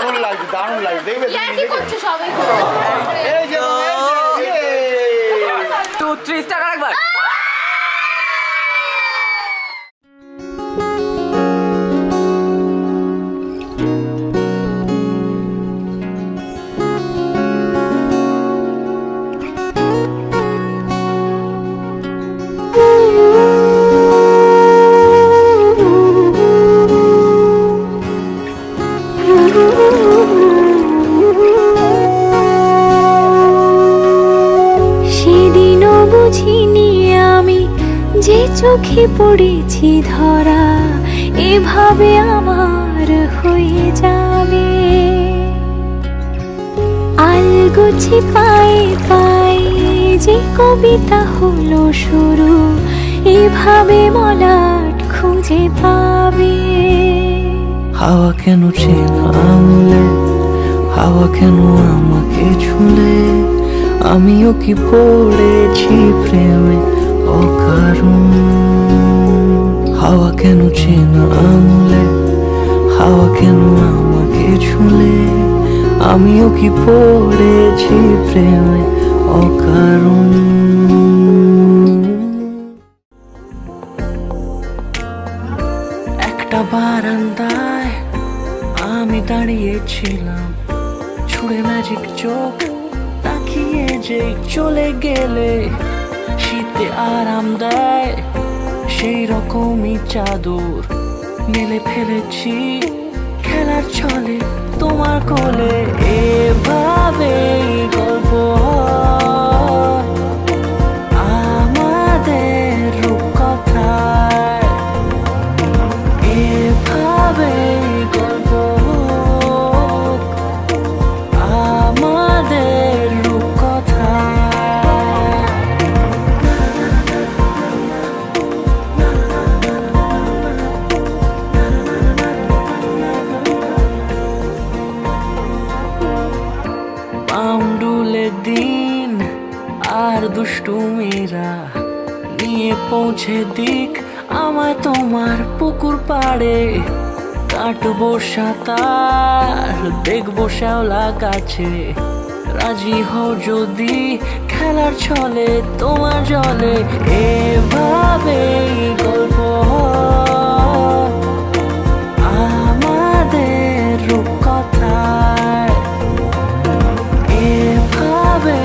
দারুণ লাগছে দারুণ লাগছে দেখবে কি করছো সবাই এই যে 2 3 টাকা রাখবার সেদিনও বুঝিনি আমি যে চোখে পড়েছি ধরা এভাবে আমার হয়ে যাবে আলগোছি পায়ে পায়ে যে কবিতা হলো শুরু এভাবে মলাট খুঁজে পাবে হাওয়া কেন চেনা আঙুলে হাওয়া কেন আমাকে ছুলে আমিও কি পড়েছি প্রেমে অকারণ হাওয়া কেন চেনা আঙুলে হাওয়া কেন আমাকে ছুলে আমিও কি পড়েছি প্রেমে অকারণ একটা বারান্দায় আমি দাঁড়িয়েছিলাম ছুঁড়ে ম্যাজিক চোখ তাকিয়ে যে চলে গেলে শীতে আরাম দেয় সেই রকমই চাদর মেলে ফেলেছি খেলার ছলে তোমার কোলে এভাবে গল্প হয় আমাদের রূপকথায় এভাবে গল্প হোক আমাদের রূপকথায় পাউন্ডুলে দিন আর দুষ্টুমিরা নিয়ে পৌঁছে দিক আমায় তোমার পুকুর পাড়ে কাটবো সাঁতার দেখবো শ্যাওলা গাছে রাজি হও যদি খেলার ছলে তোমার জলে এভাবেই গল্প হয় আমাদের রূপকথায় এভাবে